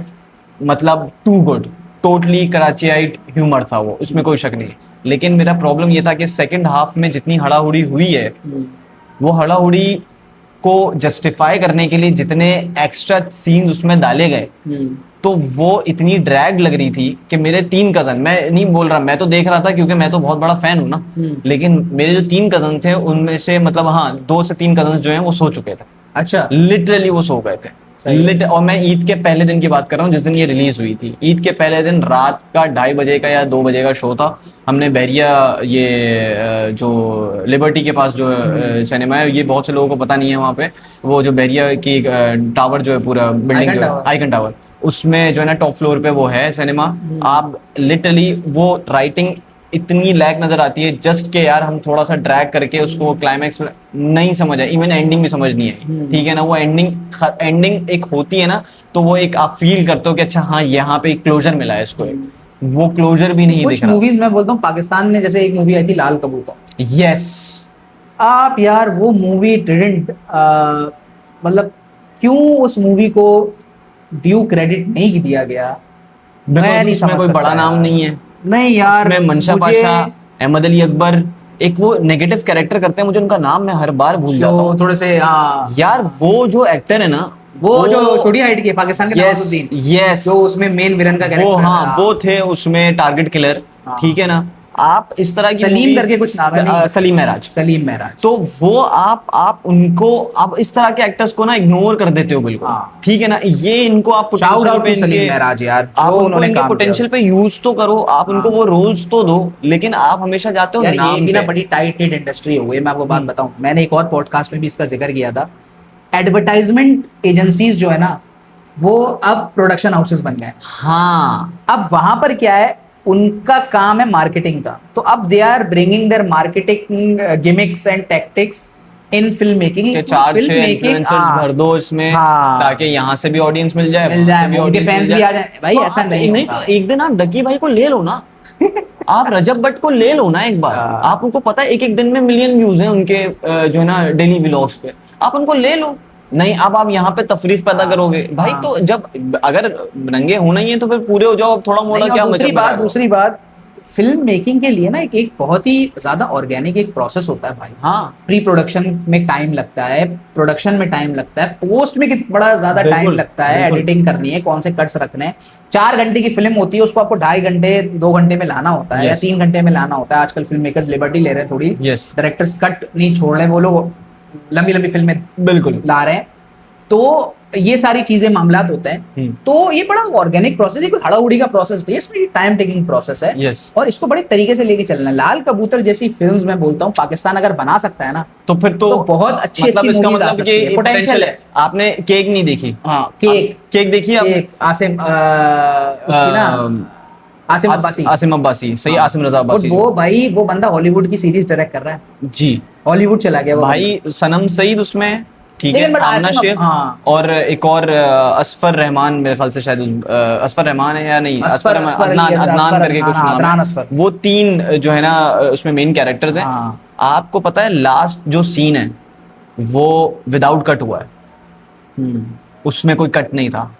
मतलब टू गुड, टोटली कराचीआइट ह्यूमर था वो, उसमें कोई शक नहीं। लेकिन मेरा प्रॉब्लम ये था कि सेकंड हाफ में जितनी हड़ाहुड़ी हुई है, वो हड़ाहुड़ी को जस्टिफाई करने के लिए जितने एक्स्ट्रा सीन्स उसमें डाले गए, तो वो इतनी ड्रैग लग रही थी कि मेरे 3 कजन, मैं नहीं बोल रहा, मैं तो देख रहा था क्योंकि मैं तो बहुत बड़ा फैन हूँ ना, लेकिन मेरे जो 3 कजन थे उनमें से मतलब 2 से 3 कजन जो हैं वो सो चुके थे। अच्छा। लिटरली वो सो गए थे। लिट और मैं ईद के पहले दिन की बात कर रहा हूँ जिस दिन ये रिलीज हुई थी। ईद के पहले दिन रात का 2:30 बजे का या 2 बजे का शो था। हमने बैरिया ये जो लिबर्टी के पास जो सिनेमा है, ये बहुत से लोगों को पता नहीं है वहाँ पे, वो जो बैरिया की टावर जो है पूरा बिल्डिंग जो है आइकन टावर, उसमें जो है ना टॉप फ्लोर पे वो है सिनेमा। आप लिटरली वो राइटिंग इतनी लैग नजर आती है जस्ट के यार हम थोड़ा सा ड्रैग करके उसको क्लाइमैक्स नहीं समझ आए, इवन एंडिंग भी समझ नहीं आई, ठीक है ना। वो एंडिंग एक होती है ना, तो वो एक आप फील करते हो कि अच्छा हाँ यहाँ पे एक क्लोजर मिला है इसको, वो क्लोजर भी नहीं दिख रहा। मूवीज मैं बोलता हूँ पाकिस्तान में, जैसे एक मूवी आई थी लाल कबूतर, यस आप यार वो मूवी डिडंट मतलब क्यों उस मूवी को ड्यू क्रेडिट नहीं दिया गया, मैं नहीं उसमें समझ कोई सकता बड़ा नाम नहीं है। नहीं यार, उसमें मनशा पाशा, अहमद अली अकबर एक वो नेगेटिव कैरेक्टर करते हैं, मुझे उनका नाम मैं हर बार भूल जाता हूँ थोड़े से। हाँ यार, वो जो एक्टर है ना, वो जो छोटी हाइट के पाकिस्तान के नवाजुद्दीन, यस जो उसमें मेन विलन का वो, कैरेक्टर, हाँ वो थे उसमें टारगेट किलर, ठीक है ना। आप इस तरह की सलीम करके कुछ नाम है, नहीं सलीम महराज, सलीम महराज, तो वो आप उनको आप इस तरह के एक्टर्स को ना इग्नोर कर देते हो बिल्कुल, ठीक है ना। ये इनको आप पोटेंशियल पे सलीम महराज यार, आप उनको इनके पोटेंशियल पे यूज तो करो, आप उनको वो रोल्स तो दो, लेकिन आप हमेशा जाते हो यार ये भी ना बड़ी टाइट निट इंडस्ट्री हो गई। मैं आपको बात बताऊं, मैंने एक और पॉडकास्ट में भी इसका जिक्र किया था, एडवर्टाइजमेंट एजेंसीज जो है ना वो अब प्रोडक्शन हाउसेस बन गए। हाँ, अब वहां पर क्या है, उनका काम है मार्केटिंग का, तो अब they are bringing their marketing gimmicks and tactics in film making. के 4-6 इन्फ्लुएंसर्स भर दो इसमें, ताकि यहाँ से भी ऑडियंस मिल जाए, उनके फैंस भी आ जाए। भाई ऐसा नहीं तो एक दिन आप डकी भाई को ले लो ना आप रजब भट्ट को ले लो ना एक बार, आप उनको पता है एक दिन में मिलियन व्यूज हैं उनके जो है ना डेली व्लॉग्स पे, आप उनको ले लो। नहीं, अब आप यहाँ पे तफरीक पैदा करोगे भाई, तो जब अगर नंगे होना ही है तो फिर पूरे हो जाओ, थोड़ा मोड़ा क्या। दूसरी बात फिल्म मेकिंग के लिए ना एक बहुत ही ज्यादा ऑर्गेनिक एक प्रोसेस होता है भाई। हाँ, प्री प्रोडक्शन में टाइम लगता है, प्रोडक्शन में टाइम लगता है, पोस्ट में बड़ा ज्यादा टाइम लगता है, एडिटिंग करनी है, कौन से कट्स रखने हैं। 4 घंटे की फिल्म होती है, उसको आपको 2.5 घंटे 2 घंटे में लाना होता है, या 3 घंटे में लाना होता है। आजकल फिल्म मेकर्स लिबर्टी ले रहे हैं थोड़ी, डायरेक्टर्स कट नहीं छोड़ रहे, वो लोग लंबी लंबी फिल्में बिल्कुल ला रहे हैं। तो ये सारी चीजें मामलात होते हैं, तो ये बड़ा ऑर्गेनिक प्रोसेस है, कोई हड़ाउड़ी का प्रोसेस नहीं है, इसमें टाइम टेकिंग प्रोसेस है। और इसको बड़े तरीके से लेके चलना है। लाल कबूतर जैसी फिल्म्स मैं बोलता हूँ पाकिस्तान अगर बना सकता है ना, तो फिर तो बहुत अच्छी मतलब इसका मतलब कि पोटेंशियल है। आपने केक नहीं देखी? हाँ, केक देखी आपने? आसिम उसकी ना आसिम अब्बासी, सही, आसिम रजा अब्बासी। वो भाई वो बंदा हॉलीवुड की सीरीज डायरेक्ट कर रहा है जी, हॉलीवुड चला गया वो भाई। सनम सईद उसमें, ठीक है, आमना शेख, और एक और असफर रहमान, मेरे ख्याल से शायद असफर रहमान है या नहीं, अदनान करके कुछ नाम है। वो 3 जो है ना उसमें मेन कैरेक्टर्स हैं। आपको पता है लास्ट जो सीन है वो विदाउट कट हुआ है, उसमें कोई कट नहीं था,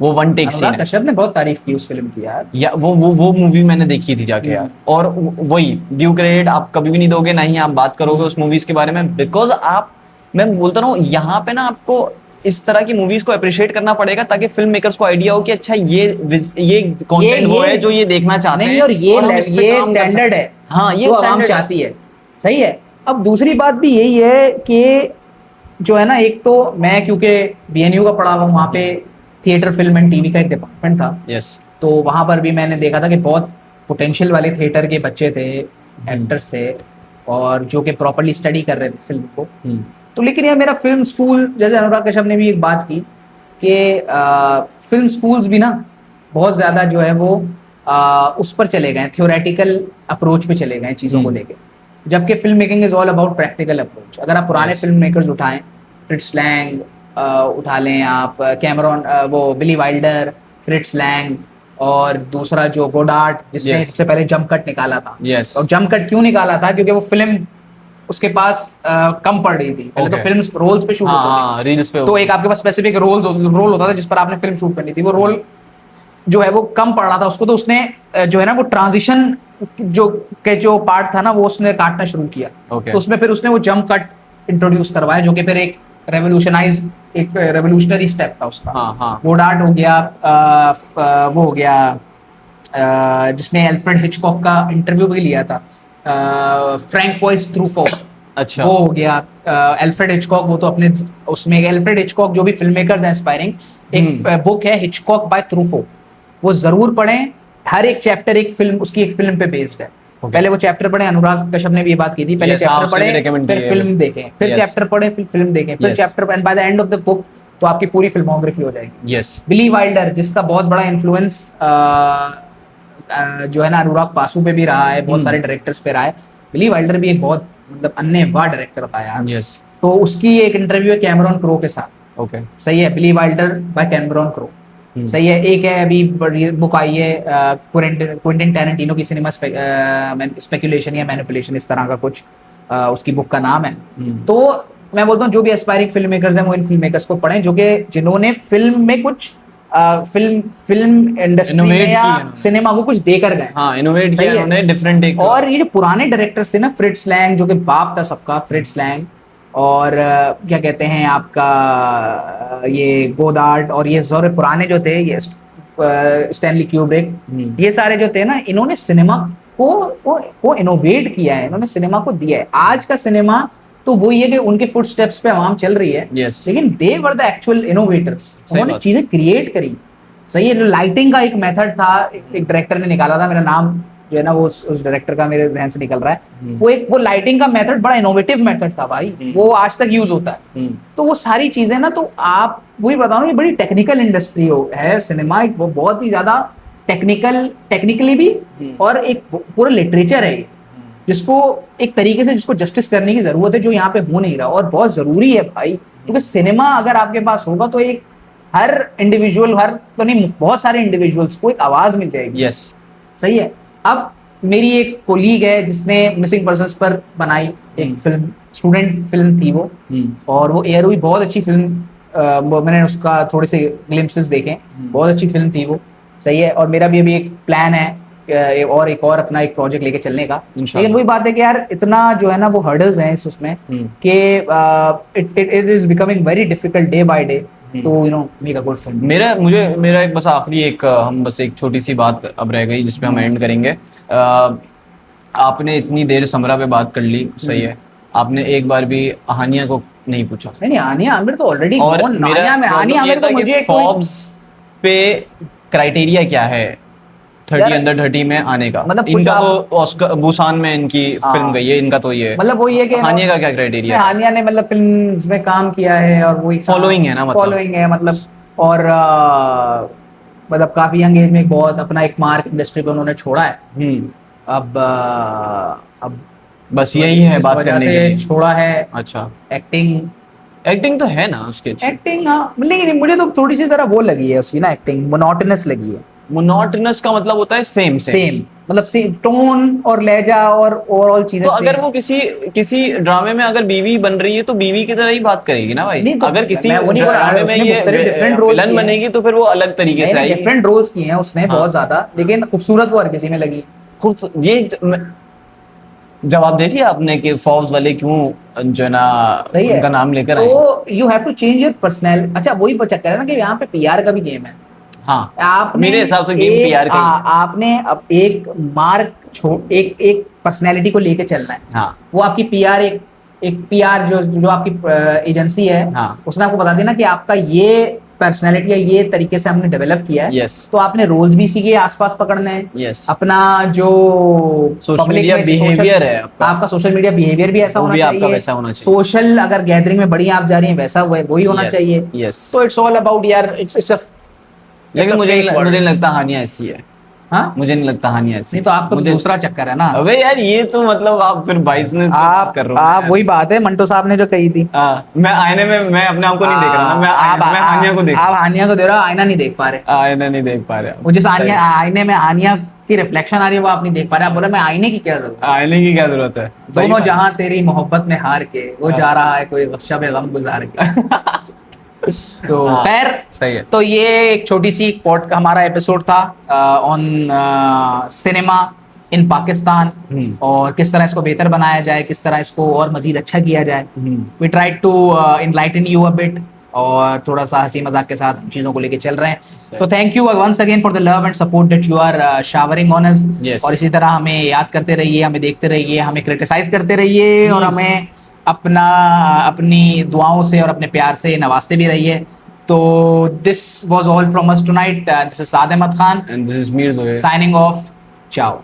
वो 1 टेक सीन है। कश्यप ने बहुत तारीफ की उस फिल्म की यार, या वो मूवी मैंने देखी थी जाके यार, और वही ड्यू क्रेडिट आप कभी भी नहीं दोगे, ना ही आप बात करोगे उस मूवीज के बारे में, बिकॉज आप, मैं बोलता रहा हूँ यहाँ पे ना आपको इस तरह की मूवीज को अप्रिशिएट करना पड़ेगा, ताकि फिल्म मेकर्स को आइडिया हो कि अच्छा ये कंटेंट वो है जो ये देखना चाहते हैं, और ये स्टैंडर्ड है। हाँ, ये आवाम चाहती है, सही है। अब दूसरी बात भी यही है कि जो है ना, एक तो मैं क्योंकि BNU का पढ़ा हुआ, वहाँ पे थिएटर फिल्म एंड टीवी का एक डिपार्टमेंट था, तो वहां पर भी मैंने देखा था कि बहुत पोटेंशियल वाले थिएटर के बच्चे थे, एक्टर्स थे, और जो कि प्रॉपर्ली स्टडी कर रहे थे फिल्म को। तो लेकिन यार मेरा फिल्म स्कूल, जैसे अनुराग कश्यप ने भी एक बात की कि फिल्म स्कूल्स भी ना बहुत ज्यादा जो है वो उस पर चले गए, थ्योरेटिकल अप्रोच पे चले गए चीज़ों को लेके, जबकि film making is all about practical approach. अगर आप पुराने फिल्म मेकर्स उठाएं, फ्रिट्ज लैंग उठा लें आप, कैमरॉन, वो बिली वाइल्डर, फ्रिट्ज लैंग, और दूसरा जो गोडार्ट जिसने सबसे पहले जंप कट निकाला था। और जंप कट क्यों निकाला था? क्योंकि वो फिल्म उसके पास कम पड़ रही थी। पहले तो फिल्म रोल्स पे शूट होती थी, रील्स पे, तो एक आपके पास स्पेसिफिक रोल होता था जिस पर आपने फिल्म शूट करनी थी। वो रोल जो है वो कम पड़ रहा था उसको, तो उसने जो है ना वो ट्रांजिशन जो पार्ट था ना वो उसने काटना शुरू किया। तो उसमें फिर उसने वो जंप कट इंट्रोड्यूस करवाया, जो कि फिर एक रेवोल्यूशनरी स्टेप था उसका। गोडार्ट हो गया, वो हो गया जिसने एल्फ्रेड हिचकॉक का इंटरव्यू भी लिया था, फ्रैंक वॉइस ट्रूफो, अच्छा। वो हो गया। एल्फ्रेड हिचकॉक, वो तो अपने उसमें एल्फ्रेड हिचकॉक जो भी फिल्म मेकर्स हैं एस्पायरिंग, एक बुक है हिचकॉक बाय ट्रूफो, वो जरूर पढ़ें। हर एक चैप्टर एक फिल्म, उसकी एक फिल्म पे बेस्ड है। पहले वो चैप्टर पढ़े, अनुराग कश्यप ने भी ये बात की थी, पहले चैप्टर पढ़े फिर फिल्म देखें, फिर चैप्टर पढ़े फिर फिल्म देखें, फिर chapter, and by the end of the book तो आपकी पूरी फिल्मोग्राफी हो जाएगी। बिली वाइल्डर, जिसका बहुत बड़ा इन्फ्लुएंस जो है ना अनुराग पासू पे भी रहा है, बहुत सारे डायरेक्टर्स पे रहा है। बिली वाइल्डर भी एक बहुत मतलब अन्यवाद डायरेक्टर था यार। तो उसकी एक इंटरव्यू है कैमरॉन क्रो के साथ। सही है, बिली वाइल्डर बाय कैमरॉन क्रो। सही है। एक है अभी बुक आई है क्विंटिन टैरेंटिनो की सिनेमा स्पेकुलेशन या मैनिपुलेशन, इस तरह का कुछ उसकी बुक का नाम है। तो मैं बोलता हूँ जो भी एस्पायरिंग फिल्म मेकर्स हैं वो इन फिल्म मेकर्स को पढ़ें, जो कि जिन्होंने फिल्म में कुछ फिल्म इंडस्ट्री में या सिनेमा को कुछ देकर गए। हाँ, इनोवेट किया उन्होंने, डिफरेंट एक। और ये जो पुराने डायरेक्टर्स थे ना, फ्रिट्ज लैंग जो कि बाप था सबका, फ्रिट्ज लैंग, और क्या कहते हैं आपका ये गोदार्ड, और ये सारे पुराने जो थे, ये स्टैनली क्यूब्रिक, ये सारे जो थे ना, इन्होंने सिनेमा को इनोवेट किया है, इन्होंने सिनेमा को दिया है। आज का सिनेमा तो वो ये कि उनके फुटस्टेप्स पे आवाम चल रही है, लेकिन दे वर द एक्चुअल इनोवेटर्स, उन्होंने चीजें क्रिएट करी। सही है। जो लाइटिंग का एक मेथड था, एक डायरेक्टर ने निकाला था, मेरा नाम जो है ना वो उस डायरेक्टर का मेरे जहन से निकल रहा है, वो लाइटिंग का मेथड बड़ा इनोवेटिव मेथड था भाई, वो आज तक यूज होता है। तो वो सारी चीजें ना, तो आप वही बताओ, ये बड़ी टेक्निकल इंडस्ट्री है सिनेमा, वो बहुत ही ज्यादा टेक्निकली भी, और एक पूरा लिटरेचर है जिसको एक तरीके से जिसको जस्टिस करने की जरूरत है, जो यहाँ पे हो नहीं रहा, और बहुत जरूरी है भाई, क्योंकि सिनेमा अगर आपके पास होगा तो एक हर इंडिविजुअल, हर तो नहीं, बहुत सारे इंडिविजुअल्स को एक आवाज मिल जाएगी। सही है। अब मेरी एक कोलीग है जिसने मिसिंग पर्सन्स पर बनाई एक फिल्म, स्टूडेंट फिल्म थी वो, और वो एयर हुई, बहुत अच्छी फिल्म, मैंने उसका थोड़े से ग्लिम्पसेस देखे, बहुत अच्छी फिल्म थी वो। सही है। और मेरा भी अभी एक प्लान है एक और अपना एक प्रोजेक्ट लेके चलने का, लेकिन वही बात है कि यार इतना जो है ना वो हर्डल्स हैं उसमें कि it is becoming very difficult day by day to make a good film. मेरा एक बस आखिरी एक हम बस एक छोटी सी बात अब रह गई जिसपे हम एंड करेंगे। आपने इतनी देर समरा पे बात कर ली, सही है, आपने एक बार भी हानिया को नहीं पूछा। नहीं, हानिया आमिर तो ऑलरेडी, और हानिया आमिर तो मुझे फॉर्ब्स पे क्राइटेरिया क्या है 30 अंडर 30 में आने का? मतलब इनका तो ऑस्कर बुसान में इनकी फिल्म गई है, इनका तो ये मतलब वही है कि हानिया का क्या क्राइटेरिया है? हानिया ने मतलब फिल्म्स में काम किया है, और वही फॉलोइंग है ना, मतलब फॉलोइंग है, मतलब और मतलब काफी यंग एज में बहुत अपना एक मार्क इंडस्ट्री पे उन्होंने छोड़ा है। अब बस यही है बात करने के लिए छोड़ा है। अच्छा, एक्टिंग तो है ना उसके, एक्टिंग हाँ, लेकिन मुझे तो थोड़ी सी जरा वो लगी है उसकी ना, एक्टिंग मोनोटोनस लगी है। मोनोटोनस का मतलब होता है सेम मतलब सेम टोन और लहजा और ओवरऑल चीजें। तो अगर वो किसी ड्रामे में अगर बीवी बन रही है तो बीवी की तरह ही बात करेगी ना भाई। तो अगर किसी ड्रामे में ये विलन बनेगी तो फिर वो अलग तरीके से आएगी। डिफरेंट रोल्स किए हैं उसने बहुत ज्यादा, लेकिन खूबसूरत वो हर किसी में लगी। खूब ये जवाब दे दिया आपने कि फॉर्ब्स वाले क्यों जो है ना उनका नाम लेकर आए। तो you have to change your personality. अच्छा वही चक्कर है ना कि यहाँ पे पीआर का भी गेम है। हाँ, आपने मेरे हिसाब से गेम पीआर का आपने अब एक मार्क एक पर्सनैलिटी को लेके चलना है। हाँ, वो आपकी पीआर एक पीआर जो आपकी एजेंसी है, हाँ, उसने आपको बता देना कि आपका ये पर्सनैलिटी है, ये तरीके से हमने डेवलप किया है। तो आपने रोल्स भी इसी के आसपास पकड़ने हैं। अपना जो सोशल मीडिया बिहेवियर है आपका सोशल मीडिया बिहेवियर भी ऐसा होना चाहिए। सोशल अगर गैदरिंग में बड़ी आप जा रही हैं वैसा वही होना चाहिए। तो इट्स ऑल अबाउट यार, इट्स लेकिन मुझे नहीं लगता हानिया ऐसी है। हाँ, मुझे नहीं लगता हानिया ऐसी। नहीं तो आपको दूसरा चक्कर है ना। अबे यार ये तो मतलब आप फिर 22 ने आप कर रहे हो। आप वही बात है मंटो साहब ने जो कही थी। मैं आईने में मैं अपने आप को नहीं देख रहा ना, मैं हानिया को देख रहा हूं। आप हानिया को देख रहे हो, आईना नहीं देख पा रहे। आईना नहीं देख पा रहे। वो जिस आईने में हानिया की रिफ्लेक्शन आ रही है वो आप नहीं देख पा रहे। आप बोला मैं आईने की क्या जरूरत है? आईने की क्या जरूरत है? दोनों जहां तेरी मोहब्बत में हार के वो जा रहा है कोई शब गम गुजार के। तो खैर सही है। तो ये एक छोटी सी हमारा एपिसोड था ऑन सिनेमा इन पाकिस्तान, और किस तरह इसको बेहतर बनाया जाए, किस तरह इसको और मजीद अच्छा किया जाए। We try to enlighten you a bit, और थोड़ा सा हंसी मजाक के साथ हम चीजों को लेके चल रहे हैं। तो thank you once again for the love and support that you are showering on us. और इसी तरह हमें याद करते रहिए, हमें देखते रहिए, हमें क्रिटिसाइज करते रहिए, और हमें अपनी दुआओं से और अपने प्यार से नवाजते भी रहिए। तो this was all from us tonight. This is Saad Ahmed Khan and this is Mir Zoher signing off. चाओ।